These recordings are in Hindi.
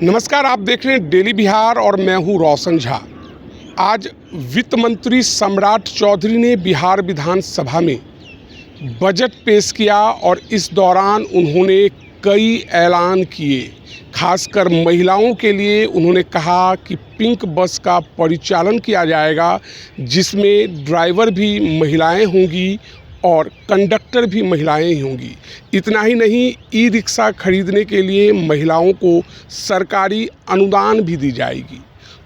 नमस्कार, आप देख रहे हैं डेली बिहार और मैं हूं रोशन झा। आज वित्त मंत्री सम्राट चौधरी ने बिहार विधानसभा में बजट पेश किया और इस दौरान उन्होंने कई ऐलान किए। खासकर महिलाओं के लिए उन्होंने कहा कि पिंक बस का परिचालन किया जाएगा, जिसमें ड्राइवर भी महिलाएं होंगी और कंडक्टर भी महिलाएं ही होंगी। इतना ही नहीं, ई रिक्शा खरीदने के लिए महिलाओं को सरकारी अनुदान भी दी जाएगी।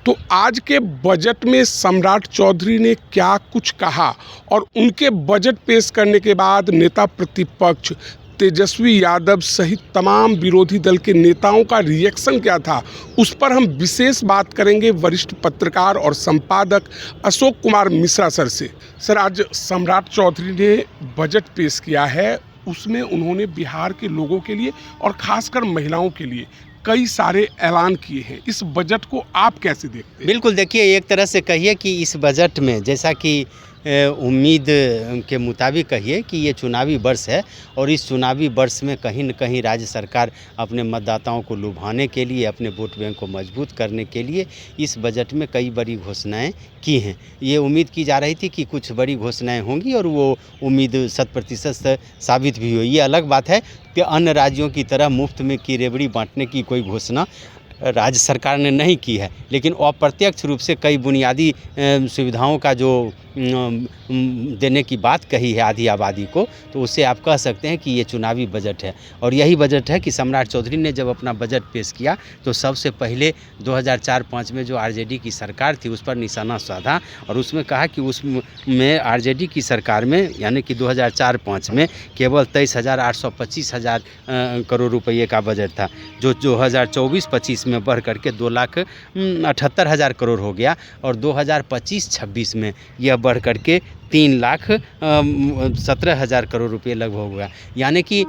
तो आज के बजट में सम्राट चौधरी ने क्या कुछ कहा और उनके बजट पेश करने के बाद नेता प्रतिपक्ष तेजस्वी यादव सहित तमाम विरोधी दल के नेताओं का रिएक्शन क्या था, उस पर हम विशेष बात करेंगे वरिष्ठ पत्रकार और संपादक अशोक कुमार मिश्रा सर से। सर, आज सम्राट चौधरी ने बजट पेश किया है, उसमें उन्होंने बिहार के लोगों के लिए और खासकर महिलाओं के लिए कई सारे ऐलान किए हैं। इस बजट को आप कैसे देखते हैं? बिल्कुल, देखिए, एक तरह से कहिए कि इस बजट में जैसा कि उम्मीद के मुताबिक कहिए कि ये चुनावी वर्ष है और इस चुनावी वर्ष में कहीं न कहीं राज्य सरकार अपने मतदाताओं को लुभाने के लिए, अपने वोट बैंक को मजबूत करने के लिए इस बजट में कई बड़ी घोषणाएं की हैं। ये उम्मीद की जा रही थी कि कुछ बड़ी घोषणाएं होंगी और वो उम्मीद 100% साबित भी हुई। ये अलग बात है कि अन्य राज्यों की तरह मुफ्त में की रेवड़ी बांटने की कोई घोषणा राज्य सरकार ने नहीं की है, लेकिन अप्रत्यक्ष रूप से कई बुनियादी सुविधाओं का जो देने की बात कही है आधी आबादी को, तो उससे आप कह सकते हैं कि ये चुनावी बजट है। और यही बजट है कि सम्राट चौधरी ने जब अपना बजट पेश किया तो सबसे पहले 2004-05 में जो आरजेडी की सरकार थी उस पर निशाना साधा और उसमें कहा कि उसमें आरजेडी की सरकार में यानी कि 2004-05 में केवल 23,825 करोड़ रुपये का बजट था, जो 2024-25 में बढ़ करके 2,78,000 करोड़ हो गया और 2025-26 में यह बढ़ करके 3,17,000 करोड़ रुपए लगभग हुआ। यानी कि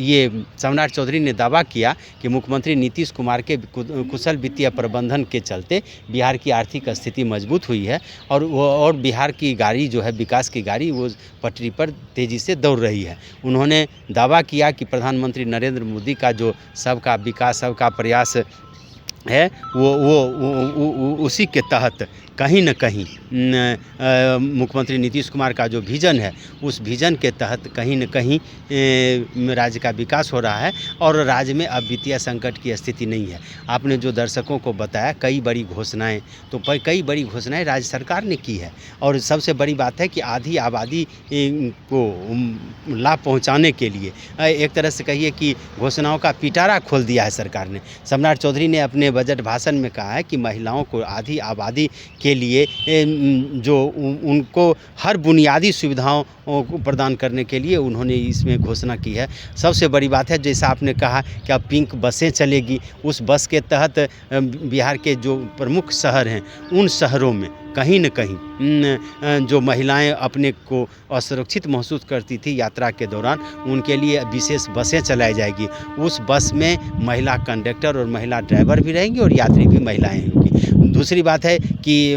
ये सम्राट चौधरी ने दावा किया कि मुख्यमंत्री नीतीश कुमार के कुशल वित्तीय प्रबंधन के चलते बिहार की आर्थिक स्थिति मजबूत हुई है और बिहार की गाड़ी जो है, विकास की गाड़ी, वो पटरी पर तेज़ी से दौड़ रही है। उन्होंने दावा किया कि प्रधानमंत्री नरेंद्र मोदी का जो सबका विकास, सबका प्रयास है वो उसी के तहत कहीं न कहीं मुख्यमंत्री नीतीश कुमार का जो विज़न है, उस विज़न के तहत कहीं न कहीं राज्य का विकास हो रहा है और राज्य में अब वित्तीय संकट की स्थिति नहीं है। आपने जो दर्शकों को बताया कई बड़ी घोषणाएं, तो कई बड़ी घोषणाएं राज्य सरकार ने की है और सबसे बड़ी बात है कि आधी आबादी को लाभ पहुंचाने के लिए एक तरह से कहिए कि घोषणाओं का पिटारा खोल दिया है सरकार ने। सम्राट चौधरी ने अपने बजट भाषण में कहा है कि महिलाओं को, आधी आबादी के लिए जो उनको हर बुनियादी सुविधाओं को प्रदान करने के लिए उन्होंने इसमें घोषणा की है। सबसे बड़ी बात है, जैसा आपने कहा कि अब पिंक बसें चलेगी, उस बस के तहत बिहार के जो प्रमुख शहर हैं उन शहरों में कहीं न कहीं जो महिलाएं अपने को असुरक्षित महसूस करती थी यात्रा के दौरान, उनके लिए विशेष बसें चलाई जाएगी। उस बस में महिला कंडक्टर और महिला ड्राइवर भी रहेंगे और यात्री भी महिलाएं होंगी। दूसरी बात है कि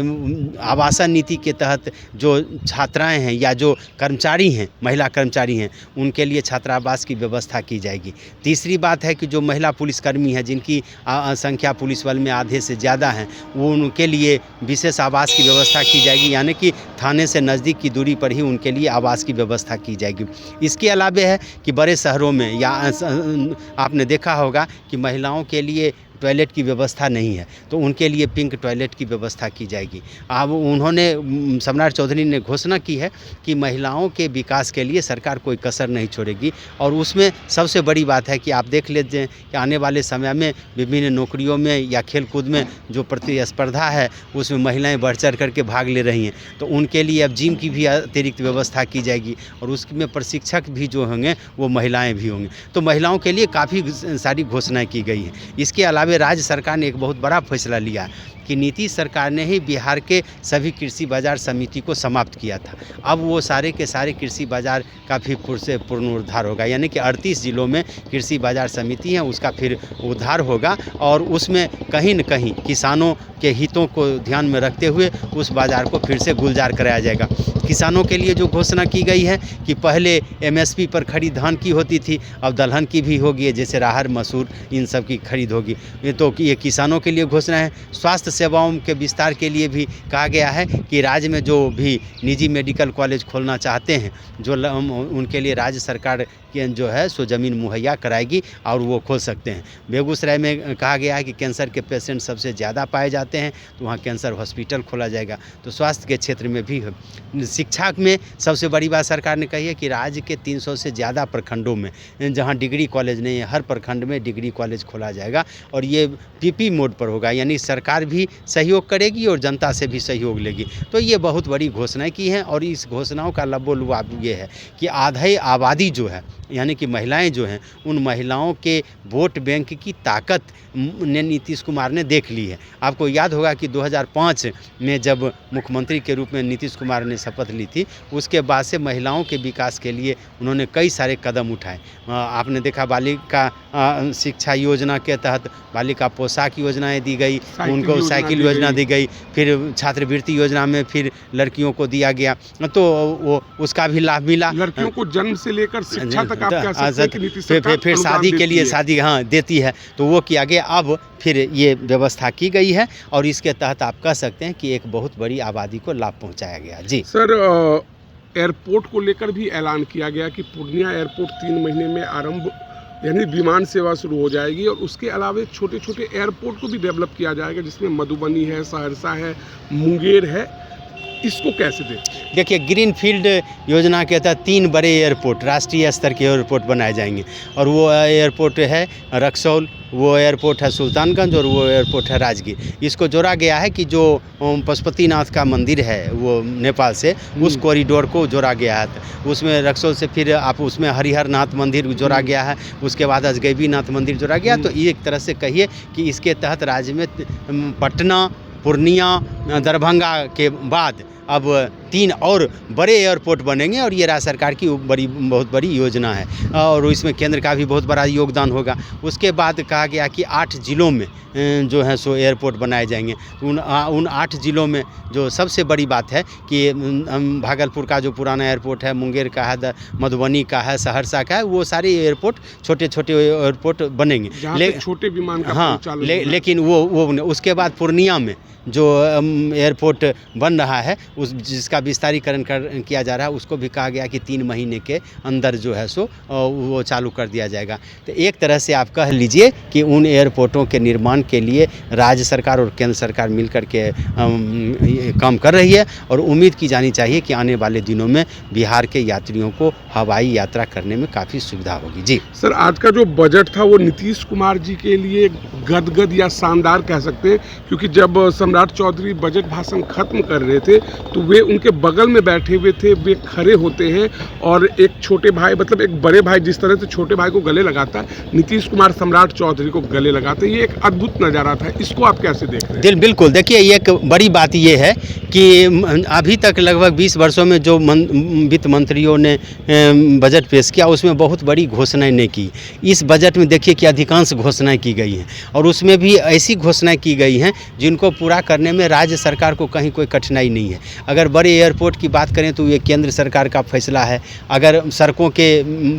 आवासन नीति के तहत जो छात्राएं हैं या जो कर्मचारी हैं, महिला कर्मचारी हैं, उनके लिए छात्रावास की व्यवस्था की जाएगी। तीसरी बात है कि जो महिला पुलिसकर्मी हैं, जिनकी संख्या पुलिस बल में आधे से ज़्यादा है, वो उनके लिए विशेष आवास की व्यवस्था की जाएगी, यानी कि थाने से नज़दीक की दूरी पर ही उनके लिए आवास की व्यवस्था की जाएगी। इसके अलावा है कि बड़े शहरों में या आपने देखा होगा कि महिलाओं के लिए टॉयलेट की व्यवस्था नहीं है, तो उनके लिए पिंक टॉयलेट की व्यवस्था की जाएगी। अब उन्होंने, सम्राट चौधरी ने घोषणा की है कि महिलाओं के विकास के लिए सरकार कोई कसर नहीं छोड़ेगी और उसमें सबसे बड़ी बात है कि आप देख लेते हैं कि आने वाले समय में विभिन्न नौकरियों में या खेलकूद में जो प्रतिस्पर्धा है उसमें महिलाएं बढ़ चढ़ करके भाग ले रही हैं, तो उनके लिए अब जिम की भी अतिरिक्त व्यवस्था की जाएगी और उसमें प्रशिक्षक भी जो होंगे वो महिलाएँ भी होंगी। तो महिलाओं के लिए काफ़ी सारी घोषणाएँ की गई हैं। इसके अलावा राज्य सरकार ने एक बहुत बड़ा फैसला लिया कि नीतीश सरकार ने ही बिहार के सभी कृषि बाजार समिति को समाप्त किया था। अब वो सारे के सारे कृषि बाजार का भी फिर से पुनरुद्धार होगा, यानी कि 38 जिलों में कृषि बाजार समिति है उसका फिर उद्धार होगा और उसमें कहीं न कहीं किसानों के हितों को ध्यान में रखते हुए उस बाज़ार को फिर से गुलजार कराया जाएगा। किसानों के लिए जो घोषणा की गई है कि पहले एमएसपी पर खरीद धान की होती थी, अब दलहन की भी होगी, जैसे राहर मसूर इन सब की खरीद होगी। ये किसानों के लिए घोषणा है। स्वास्थ्य सेवाओं के विस्तार के लिए भी कहा गया है कि राज्य में जो भी निजी मेडिकल कॉलेज खोलना चाहते हैं उनके लिए राज्य सरकार जो है सो ज़मीन मुहैया कराएगी और वो खोल सकते हैं। बेगूसराय में कहा गया है कि कैंसर के पेशेंट सबसे ज़्यादा पाए जाते हैं तो वहाँ कैंसर हॉस्पिटल खोला जाएगा। तो स्वास्थ्य के क्षेत्र में भी शिक्षा में सबसे बड़ी बात सरकार ने कही है कि राज्य के 300 से ज़्यादा प्रखंडों में जहाँ डिग्री कॉलेज नहीं है हर प्रखंड में डिग्री कॉलेज खोला जाएगा और ये पीपी मोड पर होगा, यानी सरकार भी सहयोग करेगी और जनता से भी सहयोग लेगी। तो ये बहुत बड़ी घोषणाएं की हैं और इस घोषणाओं का लबोलुआब ये है कि आधी आबादी जो है यानी कि महिलाएं जो हैं उन महिलाओं के वोट बैंक की ताकत ने नीतीश कुमार ने देख ली है। आपको याद होगा कि 2005 में जब मुख्यमंत्री के रूप में नीतीश कुमार ने शपथ ली थी उसके बाद से महिलाओं के विकास के लिए उन्होंने कई सारे कदम उठाए। आपने देखा बालिका शिक्षा योजना के तहत बालिका पोशाक योजनाएं दी गई, उनको साइकिल योजना दी गई, फिर छात्रवृत्ति योजना में फिर लड़कियों को दिया गया तो वो उसका भी लाभ मिला। लड़कियों को जन्म से लेकर शिक्षा तक आप कह सकते हैं कि नीतीश सरकार फिर शादी के लिए शादी देती है तो वो किया गया। अब फिर ये व्यवस्था की गई है और इसके तहत आप कह सकते हैं कि एक बहुत बड़ी आबादी को लाभ पहुंचाया गया। जी सर, एयरपोर्ट को लेकर भी ऐलान किया गया कि पूर्णिया एयरपोर्ट 3 महीने में आरंभ यानी विमान सेवा शुरू हो जाएगी और उसके अलावा छोटे छोटे एयरपोर्ट को भी डेवलप किया जाएगा जिसमें मधुबनी है, सहरसा है, मुंगेर है। इसको कैसे दें? देखिए, ग्रीन फील्ड योजना के तहत 3 बड़े एयरपोर्ट राष्ट्रीय स्तर के एयरपोर्ट बनाए जाएंगे और वो एयरपोर्ट है रक्सौल, वो एयरपोर्ट है सुल्तानगंज और वो एयरपोर्ट है राजगीर। इसको जोड़ा गया है कि जो पशुपतिनाथ का मंदिर है वो नेपाल से उस कॉरिडोर को जोड़ा गया है। उसमें रक्सौल से फिर आप उसमें हरिहर नाथ मंदिर जोड़ा गया है, उसके बाद अजगैबी नाथ मंदिर जोड़ा गया। तो एक तरह से कहिए कि इसके तहत राज्य में पटना, पूर्णिया, दरभंगा के बाद अब 3 और बड़े एयरपोर्ट बनेंगे और ये राज्य सरकार की बहुत बड़ी योजना है और इसमें केंद्र का भी बहुत बड़ा योगदान होगा। उसके बाद कहा गया कि 8 जिलों में जो है सो एयरपोर्ट बनाए जाएंगे। उन 8 जिलों में जो सबसे बड़ी बात है कि भागलपुर का जो पुराना एयरपोर्ट है, मुंगेर का है, मधुबनी का है, सहरसा का है, वो सारे एयरपोर्ट छोटे छोटे एयरपोर्ट बनेंगे। छोटे विमान का लेकिन वो उसके बाद पूर्णिया में जो एयरपोर्ट बन रहा है जिसका विस्तारीकरण किया जा रहा है उसको भी कहा गया कि 3 महीने के अंदर जो है सो वो चालू कर दिया जाएगा। तो एक तरह से आप कह लीजिए कि उन एयरपोर्टों के निर्माण के लिए राज्य सरकार और केंद्र सरकार मिलकर के काम कर रही है और उम्मीद की जानी चाहिए कि आने वाले दिनों में बिहार के यात्रियों को हवाई यात्रा करने में काफ़ी सुविधा होगी। जी सर, आज का जो बजट था वो नीतीश कुमार जी के लिए गदगद या शानदार कह सकते हैं, क्योंकि जब सम्राट चौधरी बजट भाषण खत्म कर रहे थे तो वे उनके बगल में बैठे हुए थे, वे खड़े होते हैं और एक छोटे भाई मतलब एक बड़े भाई जिस तरह से छोटे भाई को गले लगाता है, नीतीश कुमार सम्राट चौधरी को गले लगाते हैं। ये एक अद्भुत नज़ारा था। इसको आप कैसे देख रहे हैं? बिल्कुल, देखिए एक बड़ी बात ये है कि अभी तक लगभग 20 वर्षों में जो वित्त मंत्रियों ने बजट पेश किया उसमें बहुत बड़ी घोषणाएं नहीं की। इस बजट में देखिए कि अधिकांश घोषणाएं की गई हैं और उसमें भी ऐसी घोषणाएं की गई हैं जिनको पूरा करने में राज्य सरकार को कहीं कोई कठिनाई नहीं है। अगर बड़े एयरपोर्ट की बात करें तो ये केंद्र सरकार का फैसला है। अगर सड़कों के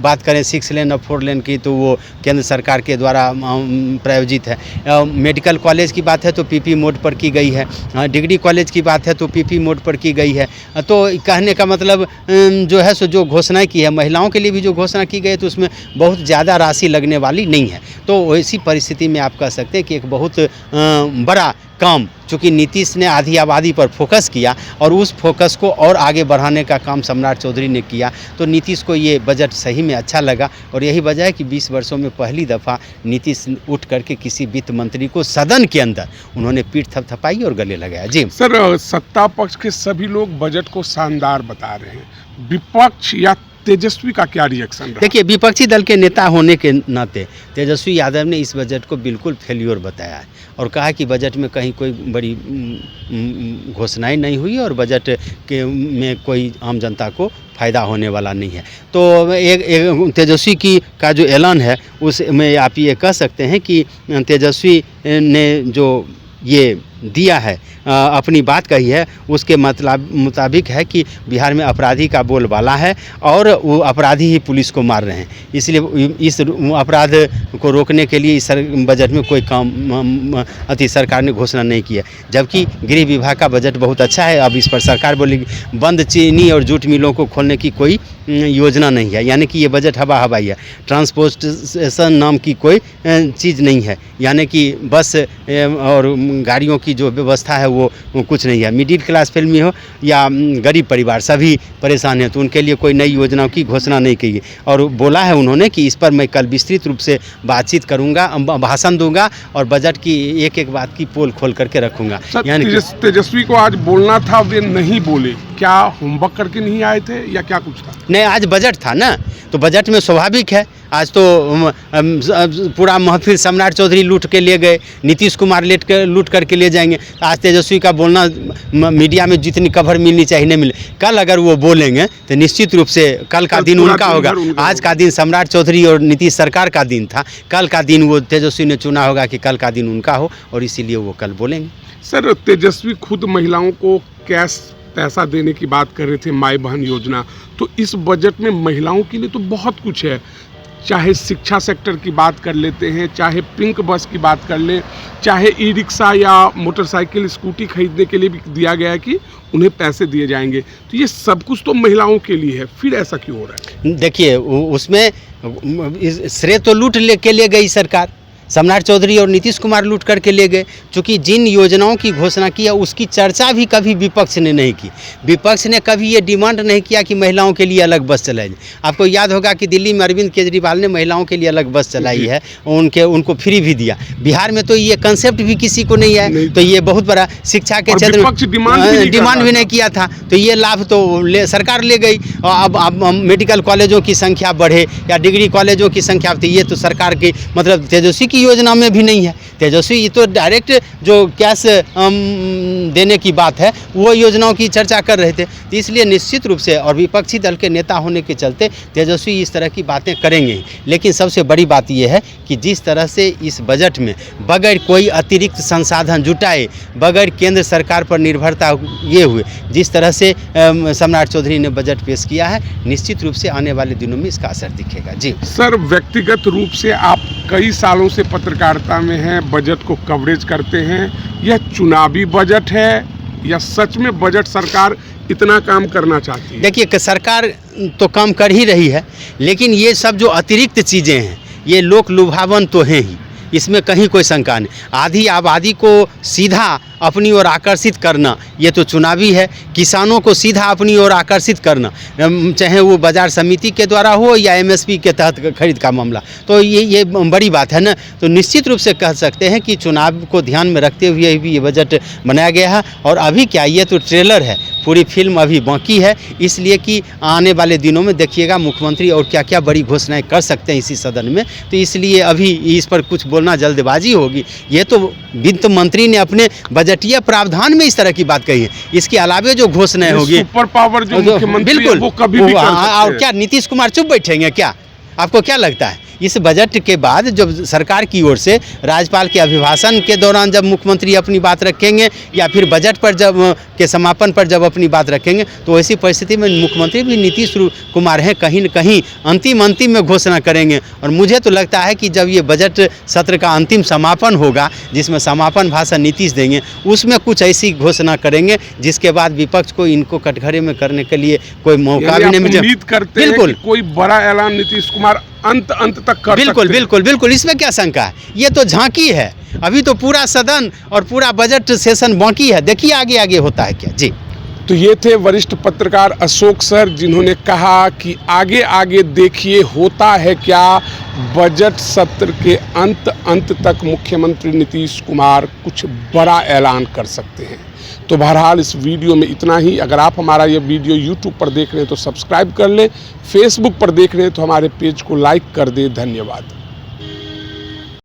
बात करें 6 लेन और 4 लेन की तो वो केंद्र सरकार के द्वारा प्रायोजित है। मेडिकल कॉलेज की बात है तो पीपी मोड पर की गई है। डिग्री कॉलेज की बात है तो पीपी मोड पर की गई है। तो कहने का मतलब जो है सो जो घोषणाएं की है महिलाओं के लिए भी जो घोषणा की गई है तो उसमें बहुत ज़्यादा राशि लगने वाली नहीं है। तो ऐसी परिस्थिति में आप कह सकते हैं कि एक बहुत बड़ा काम, चूँकि नीतीश ने आधी आबादी पर फोकस किया और उस फोकस को और आगे बढ़ाने का काम सम्राट चौधरी ने किया, तो नीतीश को ये बजट सही में अच्छा लगा और यही वजह है कि 20 वर्षों में पहली दफ़ा नीतीश उठ करके किसी वित्त मंत्री को सदन के अंदर उन्होंने पीठ थपथपाई और गले लगाया। जी सर, सत्ता पक्ष के सभी लोग बजट को शानदार बता रहे हैं, विपक्ष या तेजस्वी का क्या रिएक्शन रहा? देखिए, विपक्षी दल के नेता होने के नाते तेजस्वी यादव ने इस बजट को बिल्कुल फेल्योर बताया है और कहा कि बजट में कहीं कोई बड़ी घोषणाएं नहीं हुई और बजट के में कोई आम जनता को फ़ायदा होने वाला नहीं है। तो एक तेजस्वी की का जो ऐलान है उसमें आप ये कह सकते हैं कि तेजस्वी ने जो ये दिया है, अपनी बात कही है, उसके मुताबिक है कि बिहार में अपराधी का बोलबाला है और वो अपराधी ही पुलिस को मार रहे हैं। इसलिए इस अपराध को रोकने के लिए इस बजट में कोई काम सरकार ने घोषणा नहीं की है। जबकि गृह विभाग का बजट बहुत अच्छा है। अब इस पर सरकार बोलेगी बंद चीनी और जूट मिलों को खोलने की कोई योजना नहीं है, यानी कि ये बजट हवा हवाई है। ट्रांसपोर्टेशन नाम की कोई चीज़ नहीं है, यानी कि बस और गाड़ियों की जो व्यवस्था है वो कुछ नहीं है। मिडिल क्लास फैमिली हो या गरीब परिवार, सभी परेशान हैं, तो उनके लिए कोई नई योजनाओं की घोषणा नहीं की। और बोला है उन्होंने कि इस पर मैं कल विस्तृत रूप से बातचीत करूंगा, भाषण दूंगा और बजट की एक एक बात की पोल खोल करके रखूंगा। यानी तेजस्वी को आज बोलना था, वे नहीं बोले। क्या होमवर्क करके नहीं आए थे या क्या कुछ था? नहीं, आज बजट था ना, तो बजट में स्वाभाविक है। आज तो पूरा महफिल सम्राट चौधरी लूट के ले गए, नीतीश कुमार लूट करके ले जाएंगे। आज तेजस्वी का बोलना मीडिया में जितनी कवर मिलनी चाहिए नहीं मिले। कल अगर वो बोलेंगे तो निश्चित रूप से कल का दिन उनका होगा। आज का दिन सम्राट चौधरी और नीतीश सरकार का दिन था, कल का दिन वो तेजस्वी ने चुना होगा कि कल का दिन उनका हो और इसीलिए वो कल बोलेंगे। सर, तेजस्वी खुद महिलाओं को कैश पैसा देने की बात कर रहे थे, माई बहन योजना, तो इस बजट में महिलाओं के लिए तो बहुत कुछ है। चाहे शिक्षा सेक्टर की बात कर लेते हैं, चाहे पिंक बस की बात कर लें, चाहे ई रिक्शा या मोटरसाइकिल स्कूटी खरीदने के लिए भी दिया गया है कि उन्हें पैसे दिए जाएंगे। तो ये सब कुछ तो महिलाओं के लिए है, फिर ऐसा क्यों हो रहा है? देखिए, उसमें श्रेय तो लूट के ले गई सरकार। सम्राट चौधरी और नीतीश कुमार लूट करके ले गए। चूँकि जिन योजनाओं की घोषणा की है उसकी चर्चा भी कभी विपक्ष ने नहीं की। विपक्ष ने कभी ये डिमांड नहीं किया कि महिलाओं के लिए अलग बस चलाई जाए। आपको याद होगा कि दिल्ली में अरविंद केजरीवाल ने महिलाओं के लिए अलग बस चलाई है, उनको फ्री भी दिया। बिहार में तो ये कंसेप्ट भी किसी को नहीं है। तो ये बहुत बड़ा शिक्षा के क्षेत्र में डिमांड भी नहीं किया था, तो ये लाभ तो सरकार ले गई। अब मेडिकल कॉलेजों की संख्या बढ़े या डिग्री कॉलेजों की संख्या, तो ये तो सरकार की मतलब तेजस्वी योजना में भी नहीं है। तेजस्वी ये तो डायरेक्ट जो कैश देने की बात है वो योजनाओं की चर्चा कर रहे थे। तो इसलिए निश्चित रूप से और विपक्षी दल के नेता होने के चलते तेजस्वी इस तरह की बातें करेंगे। लेकिन सबसे बड़ी बात यह है कि जिस तरह से इस बजट में बगैर कोई अतिरिक्त संसाधन जुटाए, बगैर केंद्र सरकार पर निर्भरता ये हुए, जिस तरह से सम्राट चौधरी ने बजट पेश किया है, निश्चित रूप से आने वाले दिनों में इसका असर दिखेगा। जी सर, व्यक्तिगत रूप से आप कई सालों से पत्रकारिता में हैं, बजट को कवरेज करते हैं। यह चुनावी बजट है या सच में बजट सरकार इतना काम करना चाहती है? देखिए, सरकार तो काम कर ही रही है, लेकिन ये सब जो अतिरिक्त चीज़ें हैं ये लोक लुभावन तो हैं ही, इसमें कहीं कोई शंका नहीं। आधी आबादी को सीधा अपनी ओर आकर्षित करना ये तो चुनावी है। किसानों को सीधा अपनी ओर आकर्षित करना, चाहे वो बाजार समिति के द्वारा हो या एमएसपी के तहत खरीद का मामला, तो ये बड़ी बात है ना। तो निश्चित रूप से कह सकते हैं कि चुनाव को ध्यान में रखते हुए भी ये बजट बनाया गया है। और अभी क्या, ये तो ट्रेलर है, पूरी फिल्म अभी बाकी है। इसलिए कि आने वाले दिनों में देखिएगा मुख्यमंत्री और क्या क्या बड़ी घोषणाएं कर सकते हैं इसी सदन में। तो इसलिए अभी इस पर कुछ बोलना जल्दबाजी होगी। ये तो वित्त मंत्री ने अपने बजटीय प्रावधान में इस तरह की बात कही है। इसके अलावा जो घोषणाएं होगी, सुपर पावर जो मुख्यमंत्री है वो कभी भी कर सकते हैं। और क्या नीतीश कुमार चुप बैठेंगे क्या? आपको क्या लगता है? इस बजट के बाद जब सरकार की ओर से राज्यपाल के अभिभाषण के दौरान जब मुख्यमंत्री अपनी बात रखेंगे या फिर बजट पर जब के समापन पर जब अपनी बात रखेंगे, तो ऐसी परिस्थिति में मुख्यमंत्री भी नीतीश कुमार हैं, कहीं न कहीं अंतिम में घोषणा करेंगे। और मुझे तो लगता है कि जब ये बजट सत्र का अंतिम समापन होगा, जिसमें समापन भाषण नीतीश देंगे, उसमें कुछ ऐसी घोषणा करेंगे जिसके बाद विपक्ष को इनको कटघरे में करने के लिए कोई मौका भी नहीं मिलेगा। उम्मीद करते हैं कि कोई बड़ा ऐलान नीतीश कुमार अंत तक कर बिल्कुल, इसमें क्या शंका है? ये तो झांकी है, अभी तो पूरा सदन और पूरा बजट सेशन बाकी है। देखिए आगे होता है क्या। जी तो ये थे वरिष्ठ पत्रकार अशोक सर, जिन्होंने कहा कि आगे आगे देखिए होता है क्या। बजट सत्र के अंत तक मुख्यमंत्री नीतीश कुमार कुछ बड़ा ऐलान कर सकते हैं। तो बहरहाल इस वीडियो में इतना ही। अगर आप हमारा ये वीडियो यूट्यूब पर देख रहे हैं तो सब्सक्राइब कर लें, फेसबुक पर देख रहे हैं तो हमारे पेज को लाइक कर दें। धन्यवाद।